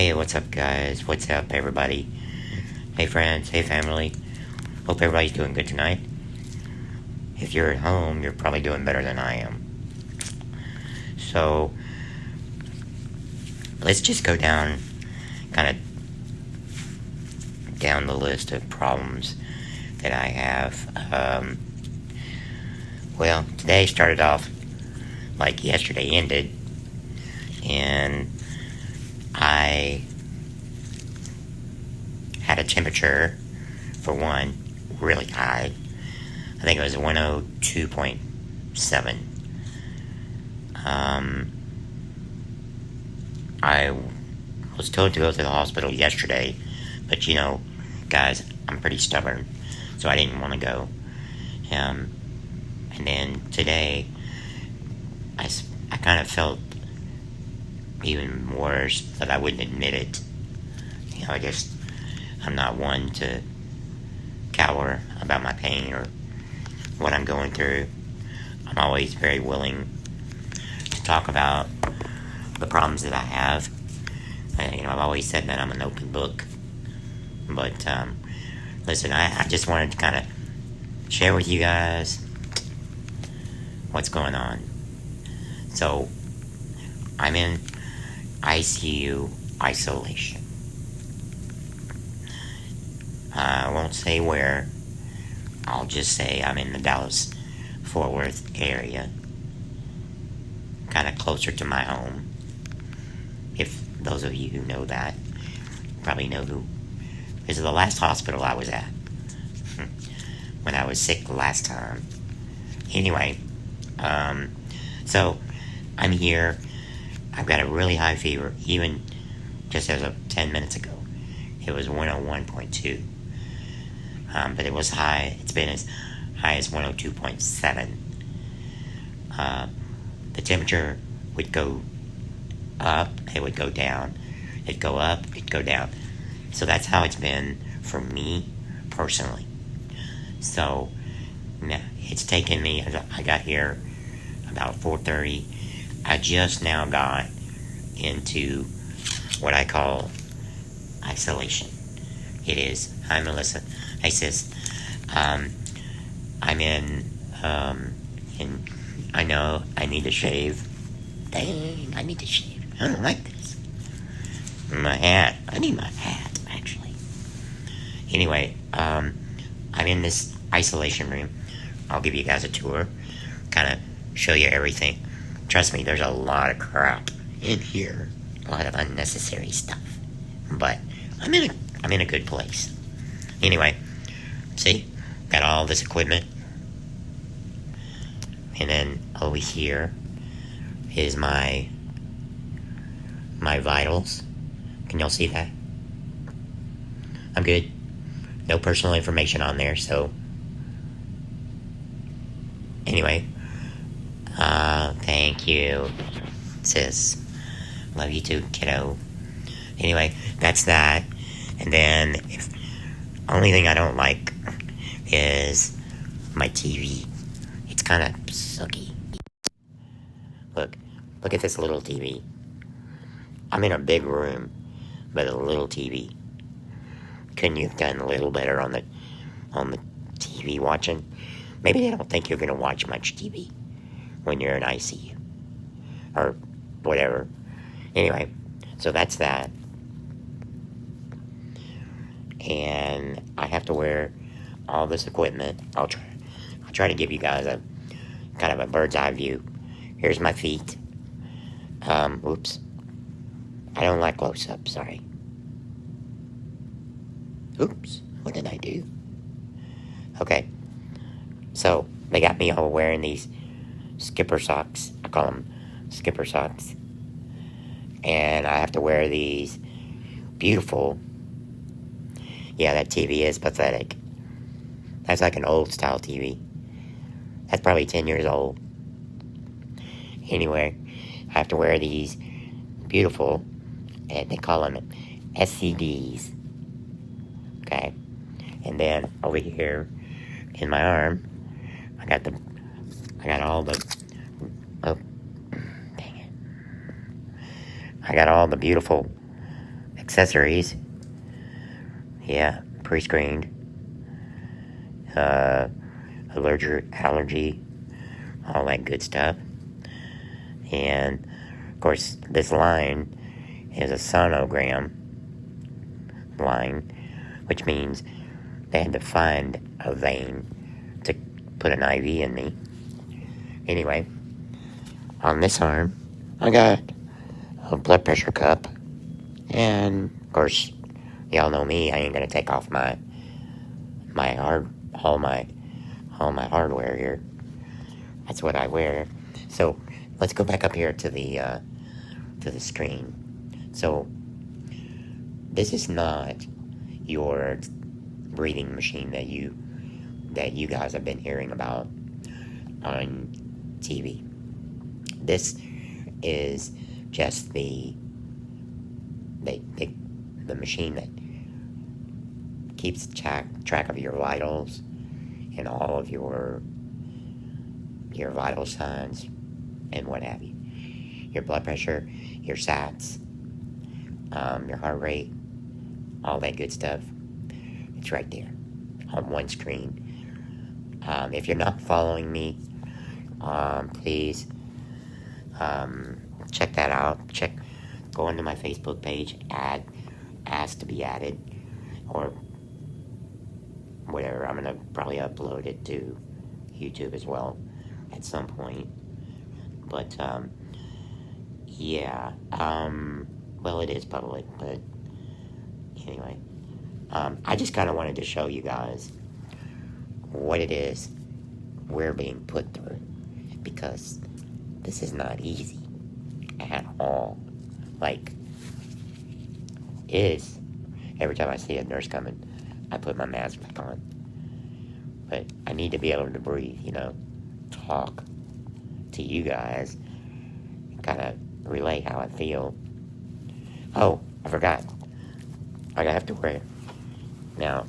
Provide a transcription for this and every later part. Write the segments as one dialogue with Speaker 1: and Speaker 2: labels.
Speaker 1: Hey, what's up, guys? What's up, everybody? Hey, friends. Hey, family. Hope everybody's doing good tonight. If you're at home, you're probably doing better than I am. So, let's just go down, kind of down the list of problems that I have. Well, today started off like yesterday ended, and I had a temperature, for one, really high. I think it was 102.7. I was told to go to the hospital yesterday, but guys, I'm pretty stubborn, so I didn't want to go. And then today, I kind of felt even worse, but I wouldn't admit it. I'm not one to cower about my pain or what I'm going through. I'm always very willing to talk about the problems that I have. I've always said that I'm an open book. But, listen, I just wanted to kind of share with you guys what's going on. So, I'm in ICU isolation. I won't say where. I'll just say I'm in the Dallas-Fort Worth area. Kind of closer to my home. If those of you who know that, probably know who. This is the last hospital I was at when I was sick the last time. Anyway, so I'm here. I've got a really high fever, even just as of 10 minutes ago. It was 101.2. But it was high. It's been as high as 102.7. The temperature would go up, it would go down. It'd go up, it'd go down. So that's how it's been for me personally. So it's taken me, I got here about 4:30. I just now got into what I call isolation. It is, hi Melissa, hi sis, I'm in, I know I need to shave. Dang, I need to shave. I don't like this. My hat, I need my hat, actually. Anyway, I'm in this isolation room. I'll give you guys a tour, kind of show you everything. Trust me, there's a lot of crap in here, a lot of unnecessary stuff. But I'm in a good place. Anyway, see, got all this equipment, and then over here is my vitals. Can y'all see that? I'm good. No personal information on there, so anyway, thank you, sis. Love you too, kiddo. Anyway, that's that. And then, only thing I don't like is my TV. It's kind of sucky. Look at this little TV. I'm in a big room, but a little TV. Couldn't you have done a little better on the TV watching? Maybe they don't think you're gonna watch much TV when you're in ICU or whatever. Anyway, so that's that. And I have to wear all this equipment. I'll try to give you guys a kind of a bird's eye view. Here's my feet. Oops. I don't like close-up, sorry. Oops, what did I do? Okay, so they got me all wearing these skipper socks. I call them skipper socks. And I have to wear these beautiful, yeah, that TV is pathetic. That's like an old style TV. That's probably 10 years old. Anyway, I have to wear these beautiful, and they call them SCDs. Okay, and then over here in my arm, I got all the, oh, dang it. I got all the beautiful accessories. Yeah, pre-screened. Allergy, all that good stuff. And, of course, this line is a sonogram line, which means they had to find a vein to put an IV in me. Anyway, on this arm, I got a blood pressure cup. And, of course, y'all know me, I ain't gonna take off all my hardware here. That's what I wear. So let's go back up here to the screen. So this is not your breathing machine that you guys have been hearing about on TV. This is just the machine that keeps track of your vitals and all of your vital signs and what have you. Your blood pressure, your SATs, your heart rate, all that good stuff. It's right there on one screen. If you're not following me, please check that out. Go into my Facebook page, ask to be added, or whatever. I'm gonna probably upload it to YouTube as well at some point. But yeah, well, it is public, but anyway, I just kind of wanted to show you guys what it is we're being put through, because this is not easy at all. Like, it is. Every time I see a nurse coming, I put my mask back on. But I need to be able to breathe, talk to you guys, kind of relay how I feel. Oh, I forgot. I have to wear, now,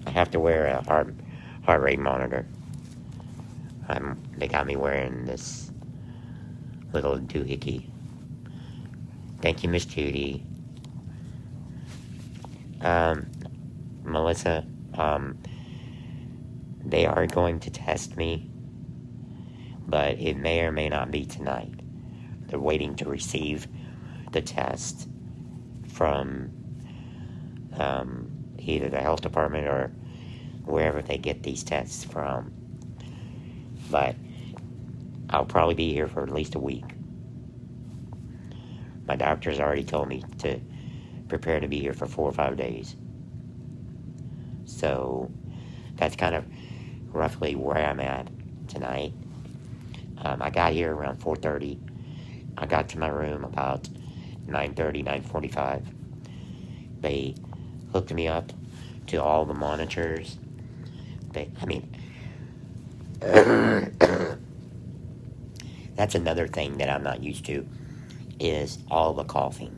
Speaker 1: I have to wear a heart rate monitor. They got me wearing this little doohickey. Thank you, Miss Judy. Melissa, they are going to test me, but it may or may not be tonight. They're waiting to receive the test from either the health department or wherever they get these tests from. But I'll probably be here for at least a week. My doctor's already told me to prepare to be here for 4 or 5 days. So that's kind of roughly where I'm at tonight. I got here around 4:30. I got to my room about 9:30, 9:45. They hooked me up to all the monitors. That's another thing that I'm not used to, is all the coughing.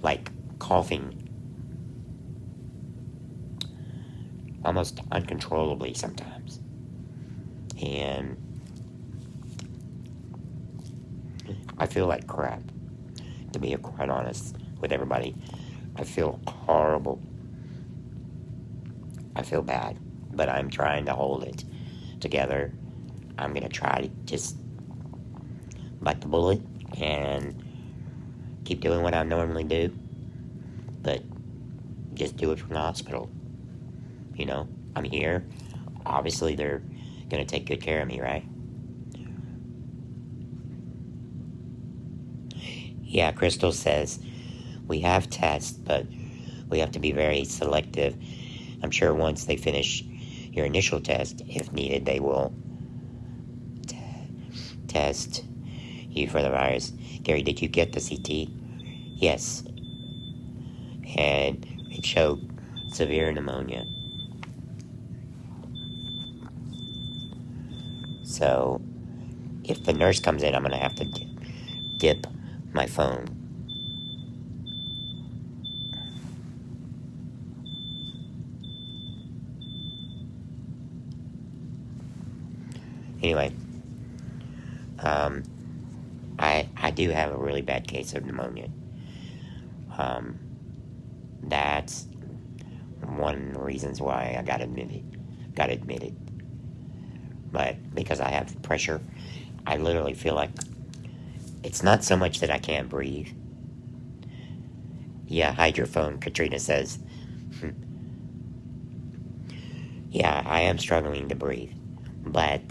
Speaker 1: Like, coughing almost uncontrollably sometimes. And I feel like crap, to be quite honest with everybody. I feel horrible. I feel bad, but I'm trying to hold it together. I'm going to try to just bite the bullet and keep doing what I normally do, but just do it from the hospital. I'm here. Obviously, they're going to take good care of me, right? Yeah, Crystal says, we have tests, but we have to be very selective. I'm sure once they finish your initial test, if needed, they will test you for the virus. Gary, did you get the CT? Yes. And it showed severe pneumonia. So, if the nurse comes in, I'm going to have to dip my phone. Anyway, I do have a really bad case of pneumonia. Um, that's one of the reasons why I got admitted. But because I have pressure, I literally feel like it's not so much that I can't breathe. Yeah, hide your phone, Katrina says. Yeah, I am struggling to breathe, but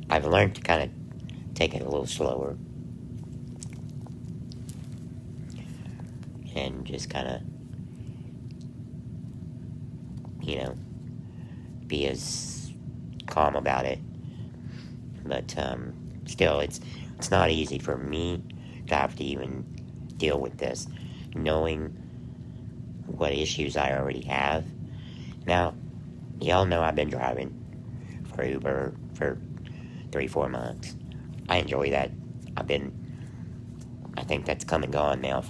Speaker 1: I've learned to kind of take it a little slower and just kind of, be as calm about it. But still, it's not easy for me to have to even deal with this, knowing what issues I already have. Now, y'all know I've been driving for Uber for 3-4 months. I enjoy that. I think that's come and gone now.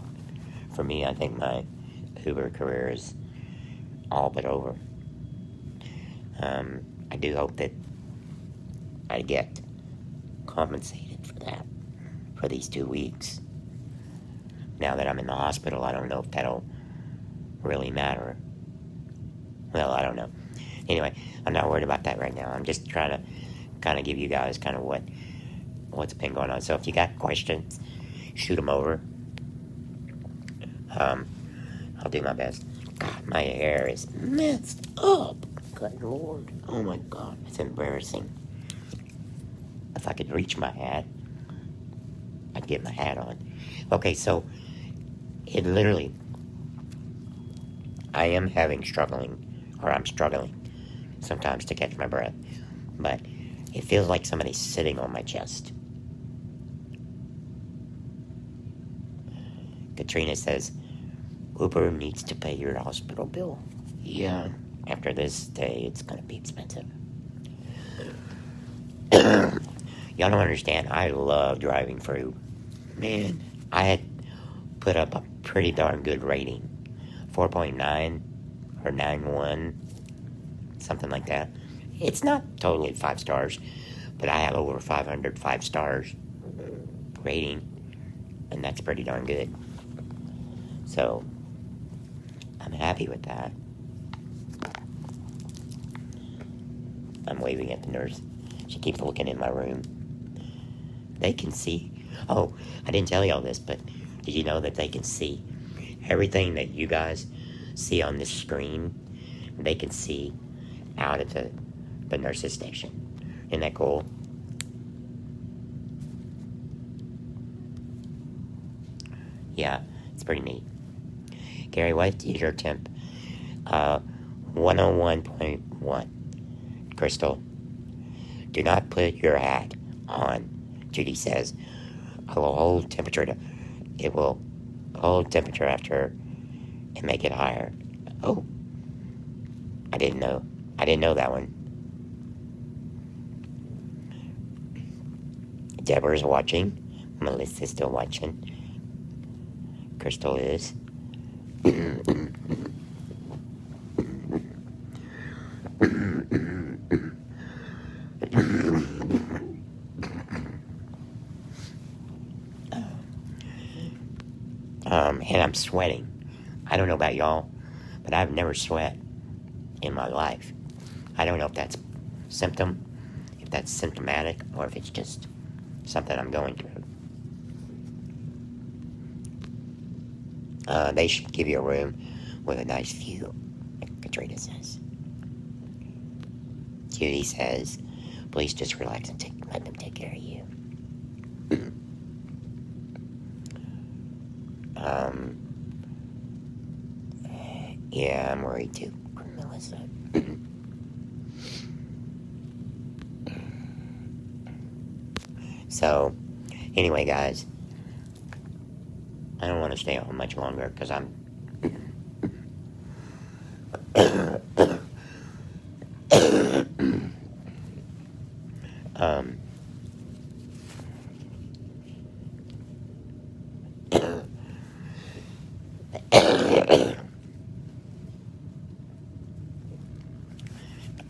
Speaker 1: For me, I think my Uber career is all but over. I do hope that I get compensated for that, for these 2 weeks. Now that I'm in the hospital, I don't know if that'll really matter. Well, I don't know. Anyway, I'm not worried about that right now. I'm just trying to kind of give you guys kind of what's been going on. So if you got questions, shoot them over. I'll do my best. God, my hair is messed up. Good Lord. Oh my God, it's embarrassing. If I could reach my hat, I'd get my hat on. Okay, so it literally, I'm struggling sometimes to catch my breath, but it feels like somebody's sitting on my chest. Katrina says, Uber needs to pay your hospital bill. Yeah, after this day, it's gonna be expensive. Y'all don't understand, I love driving for Uber. Man, I had put up a pretty darn good rating. 4.9 or 9.1, something like that. It's not totally 5 stars, but I have over 500 5 stars rating, and that's pretty darn good. So, I'm happy with that. I'm waving at the nurse. She keeps looking in my room. They can see. Oh, I didn't tell y'all this, but did you know that they can see everything that you guys see on this screen? They can see out at the nurse's station. Isn't that cool? Yeah, it's pretty neat. Gary, what is your temp? 101.1. Crystal, do not put your hat on. Judy says, It will hold temperature after and make it higher. Oh, I didn't know that one. Deborah's watching. Melissa's still watching. Crystal is. And I'm sweating. I don't know about y'all, but I've never sweat in my life. I don't know if that's symptomatic, or if it's just something I'm going through. They should give you a room with a nice view, Katrina says. Judy says, please just relax and let them take care of you. Yeah, I'm worried too, Melissa. So, anyway, guys, I don't want to stay on much longer because I'm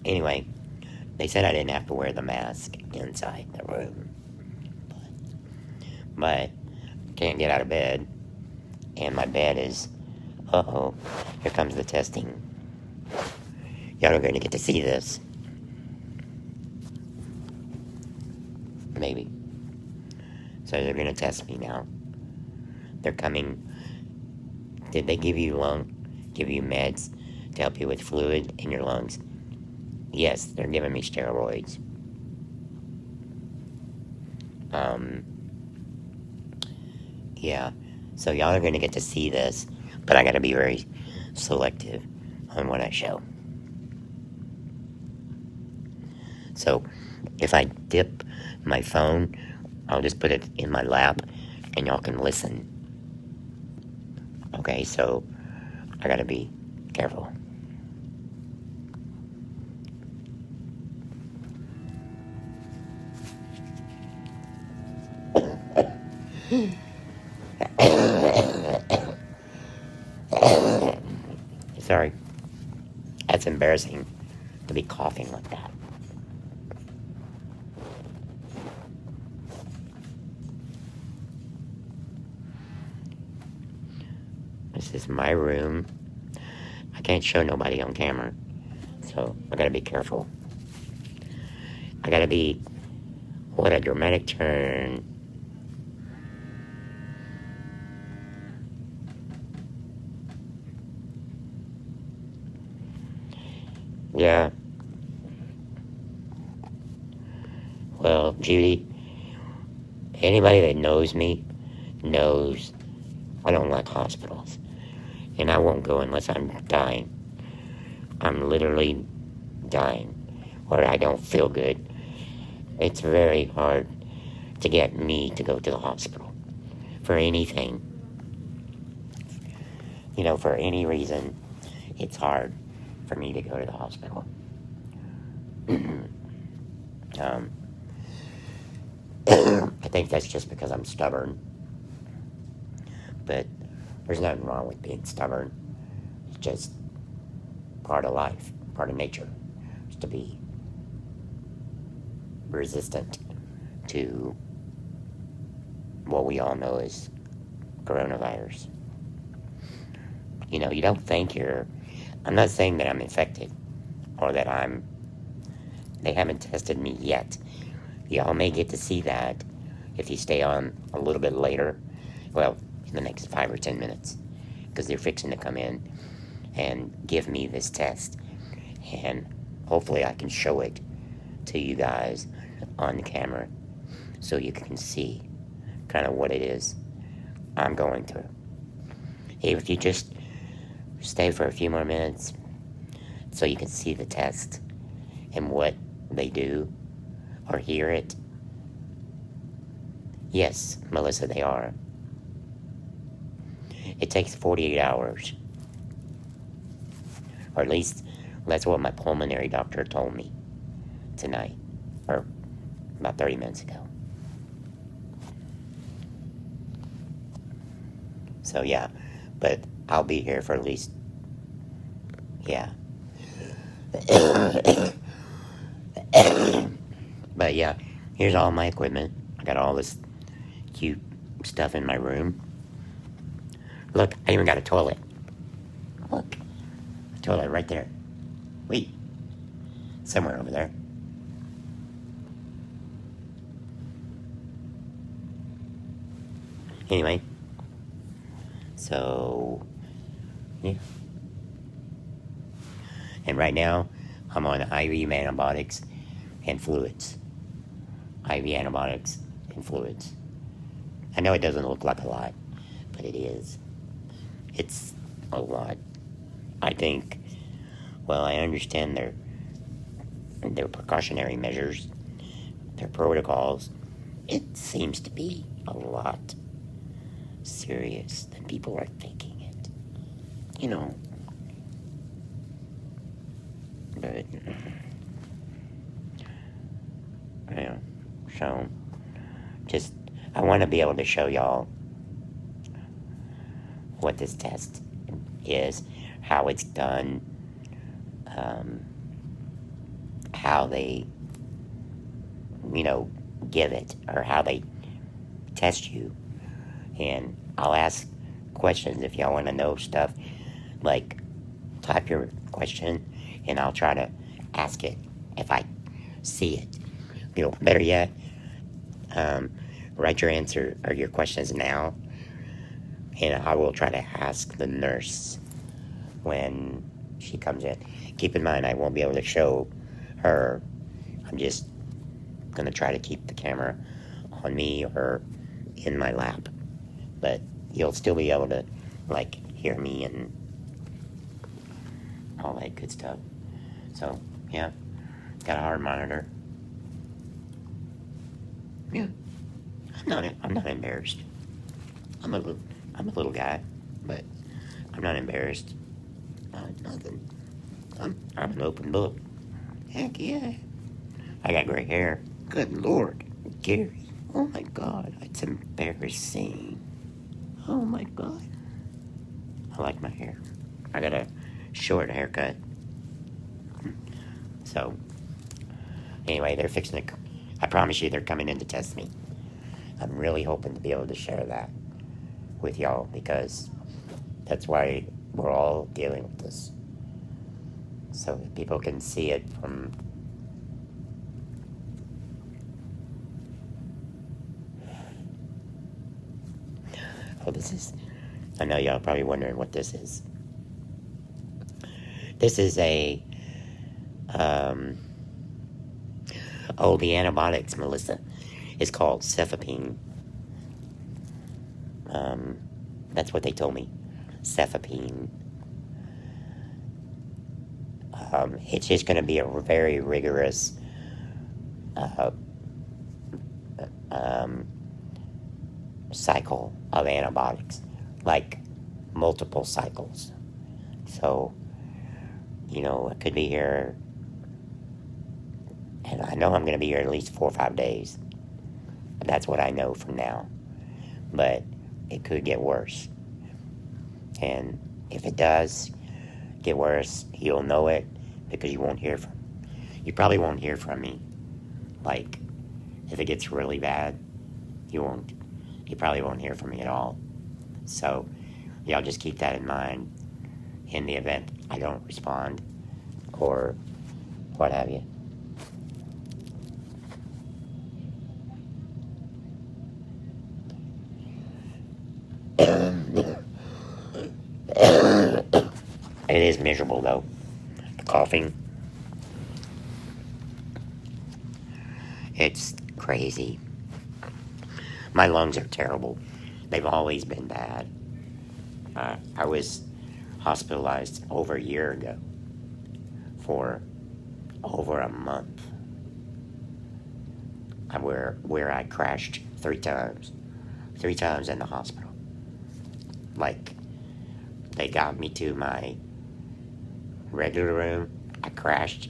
Speaker 1: anyway, they said I didn't have to wear the mask inside the room. but can't get out of bed, and my bed is, here comes the testing. Y'all are going to get to see this. Maybe. So they're going to test me now. They're coming. Did they give you meds to help you with fluid in your lungs? Yes, they're giving me steroids. Yeah. So y'all are going to get to see this, but I got to be very selective on what I show. So if I dip my phone, I'll just put it in my lap and y'all can listen. Okay, so I gotta be careful. Sorry. That's embarrassing to be coughing like that. This is my room. I can't show nobody on camera, so I gotta be careful. I gotta be... What a dramatic turn. Yeah. Well, Judy, anybody that knows me knows I don't like hospitals. And I won't go unless I'm dying. I'm literally dying. Or I don't feel good. It's very hard to get me to go to the hospital. For anything. You know, for any reason, it's hard for me to go to the hospital. I think that's just because I'm stubborn. But there's nothing wrong with being stubborn. It's just part of life, part of nature, is to be resistant to what we all know is coronavirus. You know, you don't think you're... I'm not saying that I'm infected or that they haven't tested me yet. Y'all may get to see that if you stay on a little bit later. Well, in the next 5 or 10 minutes. Because they're fixing to come in and give me this test. And hopefully I can show it to you guys on camera so you can see kind of what it is I'm going through. If you just stay for a few more minutes so you can see the test and what they do or hear it. Yes, Melissa, they are. It takes 48 hours. Or at least that's what my pulmonary doctor told me tonight, or about 30 minutes ago. So yeah, but I'll be here for at least, yeah. But yeah, here's all my equipment. I got all this cute stuff in my room. Look, I even got a toilet. Look, a toilet right there. Wait, somewhere over there. Anyway, so, yeah. And right now, I'm on IV antibiotics and fluids. IV antibiotics and fluids. I know it doesn't look like a lot, but it is. It's a lot. I think, well, I understand their precautionary measures, their protocols. It seems to be a lot serious than people are thinking it. You know. But, yeah, so, just, I want to be able to show y'all what this test is, how it's done, how they, give it, or how they test you, and I'll ask questions if y'all want to know stuff. Like, type your question, and I'll try to ask it if I see it. Better yet, write your answer or your questions now, and I will try to ask the nurse when she comes in. Keep in mind, I won't be able to show her. I'm just going to try to keep the camera on me or in my lap. But you'll still be able to, hear me and all that good stuff. So, yeah, got a heart monitor. Yeah, I'm not embarrassed. I'm a little guy, but I'm not embarrassed. Nothing. I'm an open book. Heck yeah. I got gray hair. Good Lord, Gary. Oh my God, it's embarrassing. Oh my God. I like my hair. I got a short haircut. So, anyway, they're fixing it. I promise you they're coming in to test me. I'm really hoping to be able to share that with y'all, because that's why we're all dealing with this. So that people can see it from... Oh, this is... I know y'all probably wondering what this is. This is a... the antibiotics, Melissa, is called cefepime. That's what they told me. Cefepime. It's just going to be a very rigorous cycle of antibiotics, like multiple cycles. So, it could be here, and I know I'm going to be here at least 4 or 5 days. That's what I know from now. But it could get worse. And if it does get worse, you'll know it, because you probably won't hear from me. Like, if it gets really bad, you probably won't hear from me at all. So, y'all just keep that in mind in the event I don't respond or what have you. It is miserable, though. The coughing. It's crazy. My lungs are terrible. They've always been bad. I was hospitalized over a year ago for over a month. Where I crashed 3 times. 3 times in the hospital. They got me to my regular room. I crashed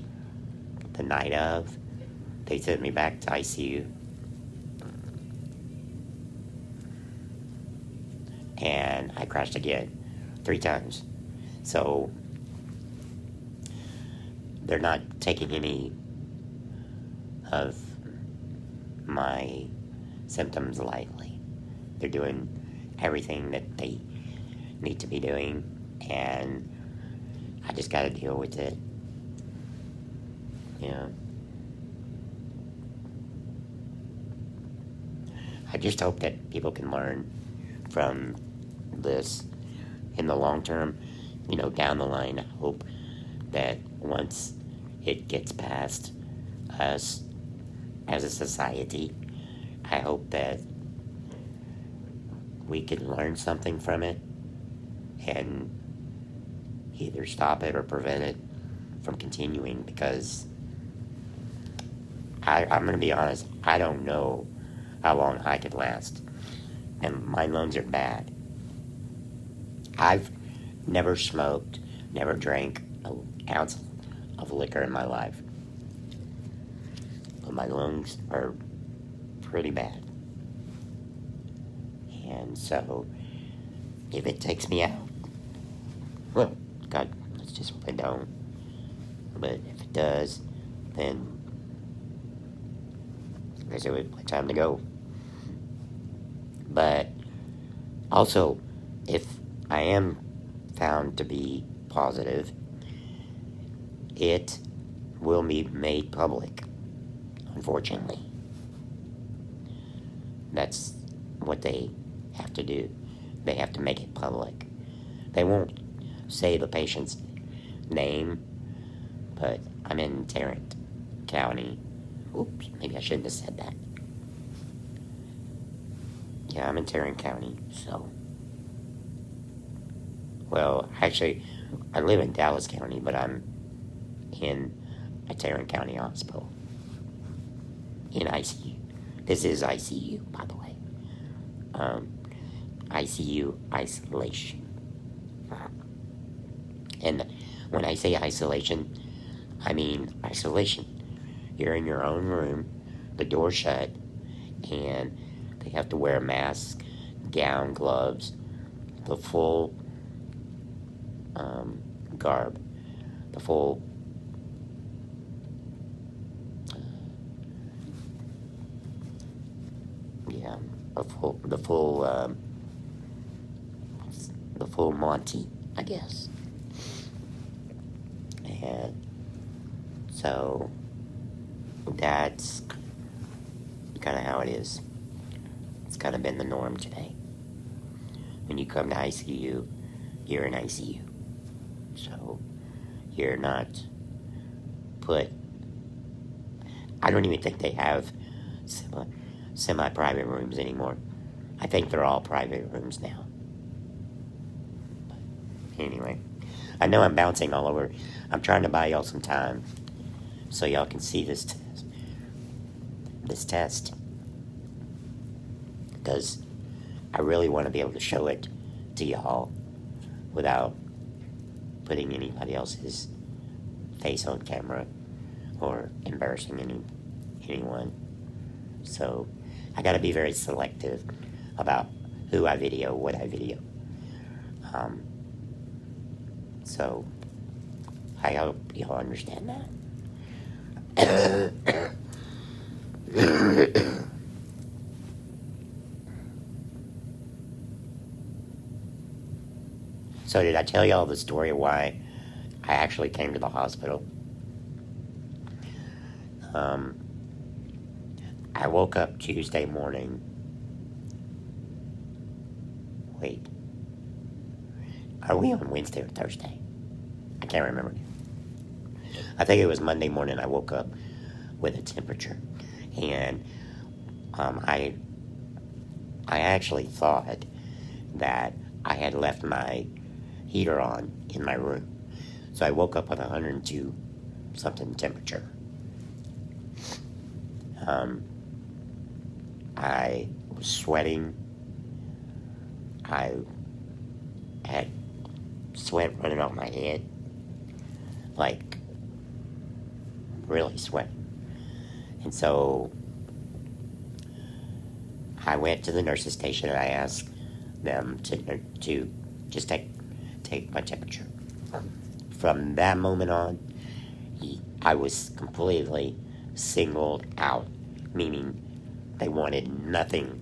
Speaker 1: the night of. They sent me back to ICU. And I crashed again 3 times. So they're not taking any of my symptoms lightly. They're doing everything that they need to be doing, and I just gotta deal with it. I just hope that people can learn from this in the long term. Down the line, I hope that once it gets past us as a society, I hope that we can learn something from it and either stop it or prevent it from continuing, because I'm going to be honest, I don't know how long I could last, and my lungs are bad. I've never smoked, never drank an ounce of liquor in my life, but my lungs are pretty bad. And so, if it takes me out, well, God, let's just hope it don't. But if it does, then I guess it was time to go. But also, if I am found to be positive, it will be made public, unfortunately. That's what they have to do. They have to make it public. They won't say the patient's name, but I'm in Tarrant County. Oops, maybe I shouldn't have said that. Yeah, I'm in Tarrant County, so. Well, actually, I live in Dallas County, but I'm in a Tarrant County hospital. In ICU. This is ICU, by the way. ICU isolation. And when I say isolation, I mean isolation. You're in your own room, the door shut, and they have to wear a mask, gown, gloves, the full garb, the full the full Monty, I guess. And so that's kind of how it is. It's kind of been the norm today. When you come to ICU, you're in ICU. So you're not put. I don't even think they have semi-private rooms anymore. I think they're all private rooms now. But anyway, I know I'm bouncing all over. I'm trying to buy y'all some time so y'all can see this test. Because I really want to be able to show it to y'all without putting anybody else's face on camera or embarrassing anyone. So I gotta be very selective about who I video, what I video. So I hope y'all understand that. So did I tell y'all the story of why I actually came to the hospital? I woke up Tuesday morning. Wait. Are we on Wednesday or Thursday? I can't remember. I think it was Monday morning I woke up with a temperature. And I actually thought that I had left my heater on in my room. So I woke up with 102 something temperature. I was sweating. I had sweat running off my head. Like, really sweating. And so I went to the nurse's station and I asked them to just take my temperature. From that moment on, I was completely singled out, meaning they wanted nothing.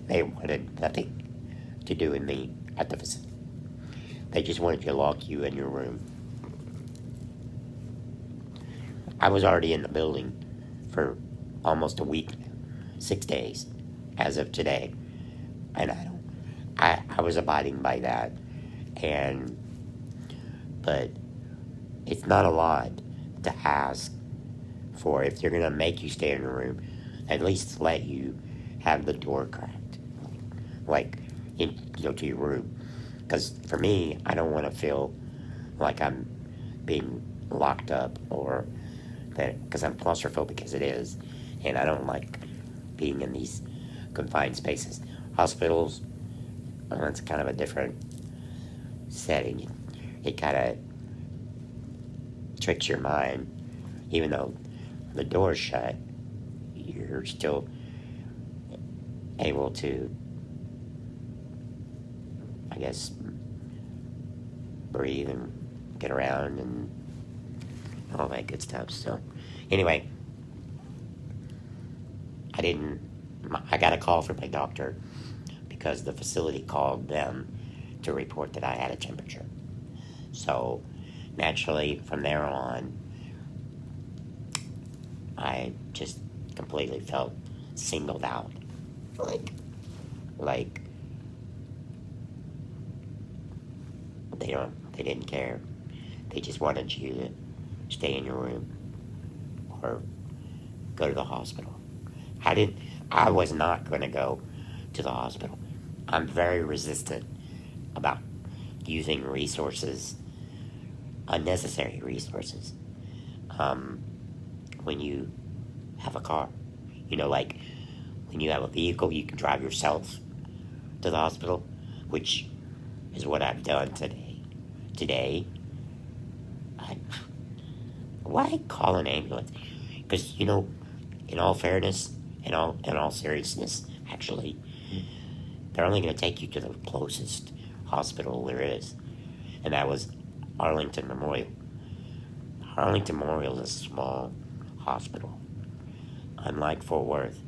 Speaker 1: They wanted nothing to do with me at the facility. They just wanted to lock you in your room. I was already in the building for almost a week, 6 days, as of today, and I was abiding by that, but it's not a lot to ask for. If they're gonna make you stay in your room, at least let you have the door cracked, like to your room. Because for me, I don't want to feel like I'm being locked up or that, because I'm claustrophobic as it is, and I don't like being in these confined spaces. Hospitals, it's kind of a different setting. It kind of tricks your mind. Even though the door's shut, you're still able to, I guess, breathe and get around and all that good stuff. So anyway, I got a call from my doctor because the facility called them to report that I had a temperature. So naturally, from there on, I just completely felt singled out. Like they didn't care. They just wanted you to stay in your room or go to the hospital. I was not going to go to the hospital. I'm very resistant about using resources, unnecessary resources, when you have a car. Like when you have a vehicle, you can drive yourself to the hospital, which is what I've done today. Why call an ambulance? Because, in all fairness, in all seriousness, actually, they're only going to take you to the closest hospital there is, and that was Arlington Memorial. Arlington Memorial is a small hospital. Unlike Fort Worth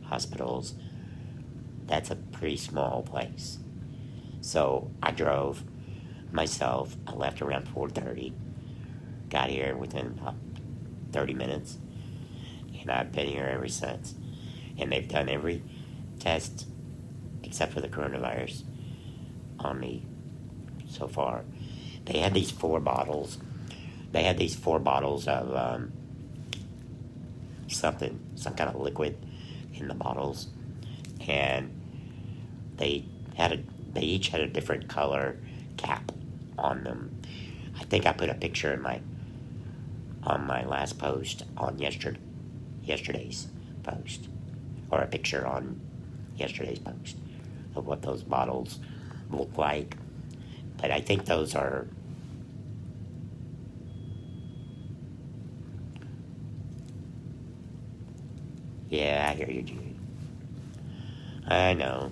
Speaker 1: hospitals, that's a pretty small place. So I drove myself. I left around 4:30. Got here within about 30 minutes, and I've been here ever since. And they've done every test except for the coronavirus on me so far. They had these four bottles. Of some kind of liquid in the bottles, and they each had a different color cap on them. I think I put a picture on my last post on yesterday's post, or a picture on yesterday's post of what those bottles look like. But I think those are yeah, I hear you, Judy. I know.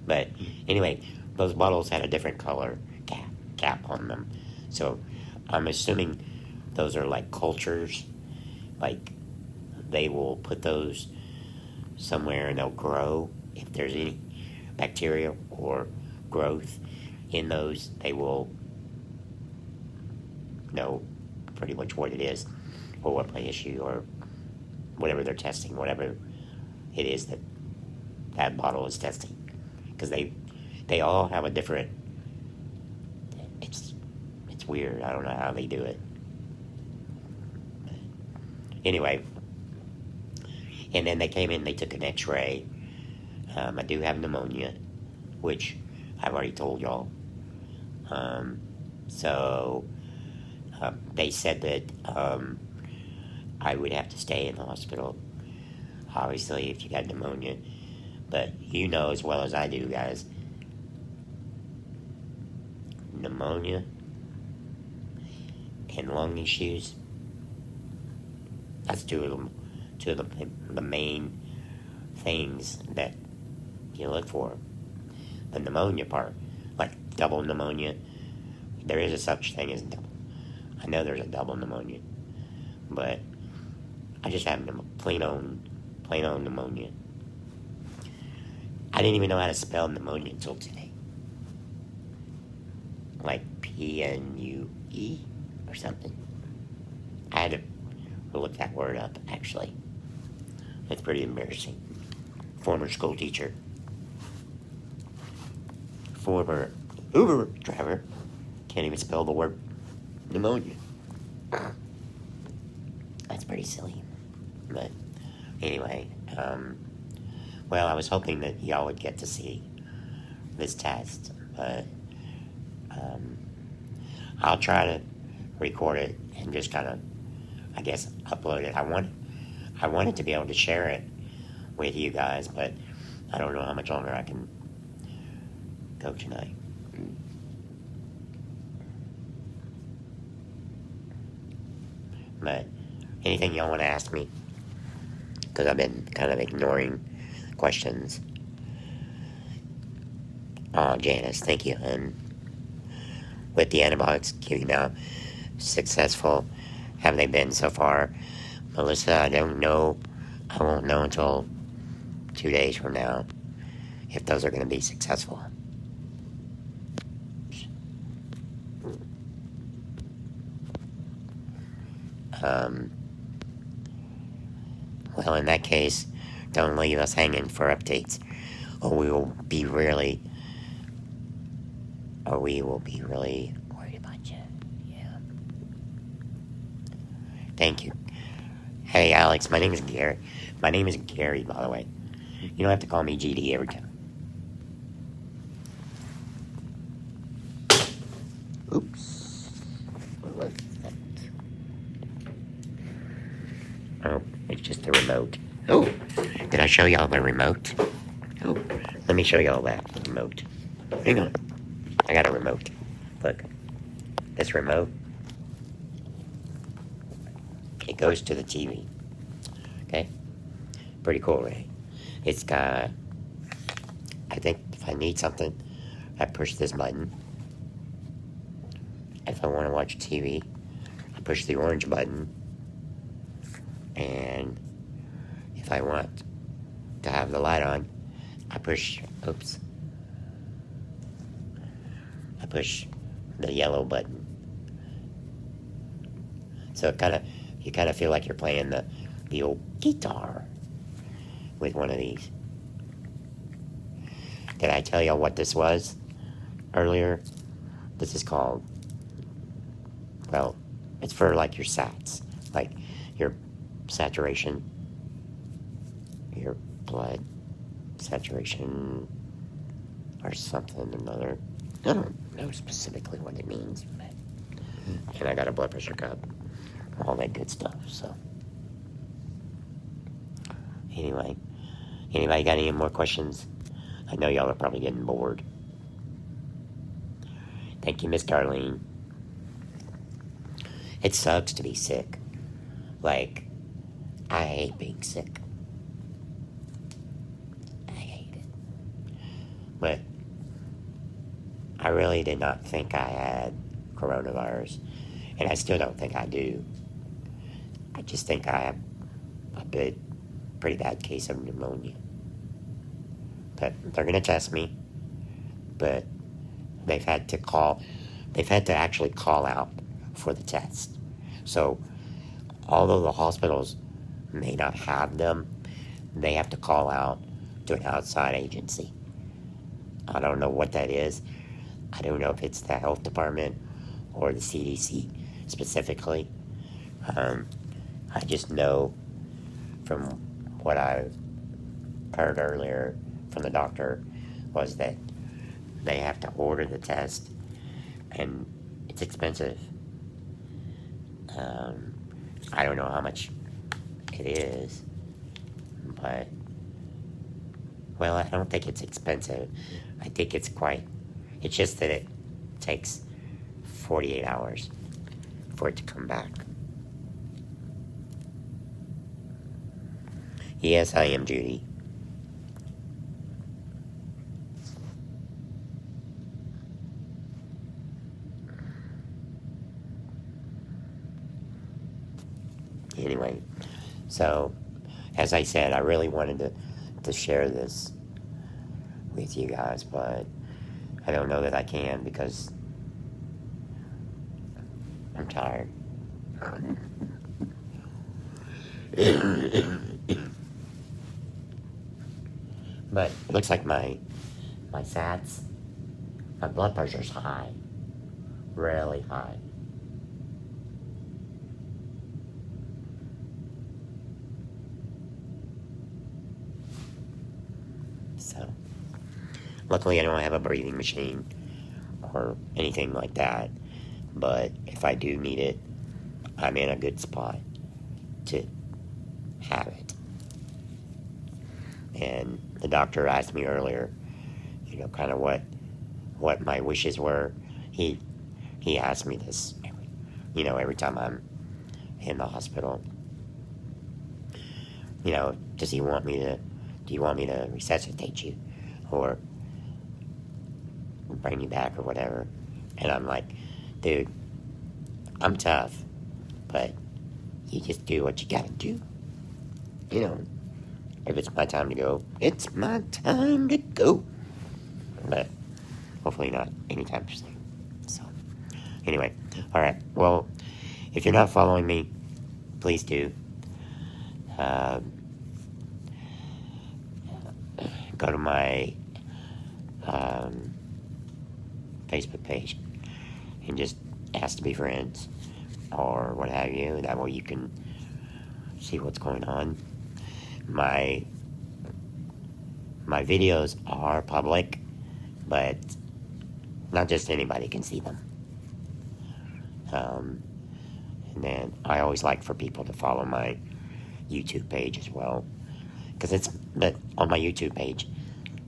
Speaker 1: But anyway, those bottles had a different color cap on them. So I'm assuming those are like cultures. Like they will put those somewhere and they'll grow. If there's any bacteria or growth in those, they will know pretty much what it is or what my issue or whatever they're testing, whatever it is that bottle is testing. Because they all have a different... It's weird. I don't know how they do it. Anyway, and then they came in, they took an x-ray. I do have pneumonia, which I've already told y'all. So they said that I would have to stay in the hospital, obviously, if you got pneumonia. But you know as well as I do, guys, pneumonia and lung issues, that's two of the main things that you look for. The pneumonia part, like double pneumonia, there is a such thing as double. I know there's a double pneumonia, but I just have plain old pneumonia. I didn't even know how to spell pneumonia until today. Like P-N-U-E or something. I had to look that word up, actually. It's pretty embarrassing. Former school teacher. Former Uber driver. Can't even spell the word pneumonia. That's pretty silly. But anyway, well, I was hoping that y'all would get to see this test, but I'll try to record it and just kind of, I guess, upload it. I wanted to be able to share it with you guys, but I don't know how much longer I can go tonight. But anything y'all want to ask me? Because I've been kind of ignoring questions. Oh, Janice, thank you. And with the antibiotics giving out, successful have they been so far? Melissa, I don't know I won't know until 2 days from now if those are going to be successful. Well, in that case, don't leave us hanging for updates, or we will be really worried about you. Yeah. Thank you. Hey, Alex, my name is Gary. My name is Gary, by the way. You don't have to call me GD every time. Oops. What was that? Oh, it's just the remote. Oh, did I show y'all the remote? Oh, let me show y'all that remote. Hang on. I got a remote. Look. This remote. It goes to the TV. Okay? Pretty cool, right? It's got... I think if I need something, I push this button. If I want to watch TV, I push the orange button. And if I want to have the light on, I push... Oops. I push the yellow button. So you kind of feel like you're playing the old guitar with one of these. Did I tell y'all what this was earlier? This is called, well, it's for like your sats, like your saturation, your blood saturation, or something or another. I don't know specifically what it means, but, and I got a blood pressure cup, all that good stuff. So anyway, anybody got any more questions? I know y'all are probably getting bored. Thank you, Miss Darlene. It sucks to be sick. Like, I hate being sick. I hate it. But I really did not think I had coronavirus, and I still don't think I do. I just think I have a pretty bad case of pneumonia. But they're going to test me, but they've had to actually call out for the test. So although the hospitals may not have them, they have to call out to an outside agency. I don't know what that is. I don't know if it's the health department or the CDC specifically. I just know from what I heard earlier from the doctor was that they have to order the test, and it's expensive. I don't know how much it is, but, well, I don't think it's expensive. I think it's just that it takes 48 hours for it to come back. Yes, I am, Judy. Anyway, so, as I said, I really wanted to share this with you guys, but I don't know that I can because I'm tired. But it looks like my sats, my blood pressure's high, really high. So, luckily I don't have a breathing machine or anything like that, but if I do need it, I'm in a good spot to have it. And the doctor asked me earlier, kind of what my wishes were. He asked me this, every time I'm in the hospital. Do you want me to resuscitate you or bring you back or whatever? And I'm like, dude, I'm tough, but you just do what you gotta do. if it's my time to go, it's my time to go. But hopefully not anytime soon. So, anyway, alright. Well, if you're not following me, please do. Go to my Facebook page and just ask to be friends or what have you. That way you can see what's going on. My videos are public, but not just anybody can see them. And then I always like for people to follow my YouTube page as well, because on my YouTube page,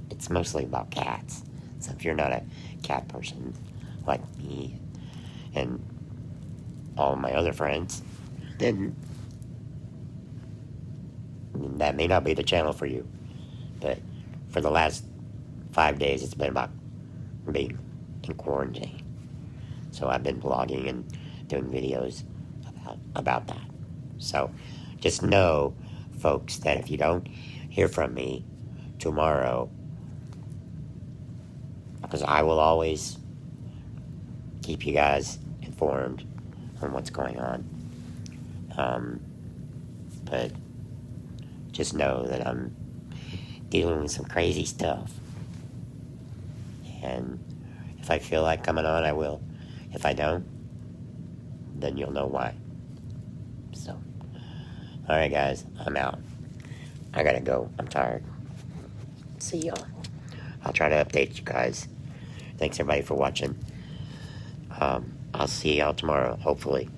Speaker 1: it's mostly about cats. So if you're not a cat person like me and all of my other friends, then that may not be the channel for you. But for the last 5 days, it's been about being in quarantine. So I've been vlogging and doing videos about that. So just know, folks, that if you don't hear from me tomorrow, because I will always keep you guys informed on what's going on. But just know that I'm dealing with some crazy stuff. And if I feel like coming on, I will. If I don't, then you'll know why. So, alright guys, I'm out. I gotta go. I'm tired. See y'all. I'll try to update you guys. Thanks everybody for watching. I'll see y'all tomorrow, hopefully.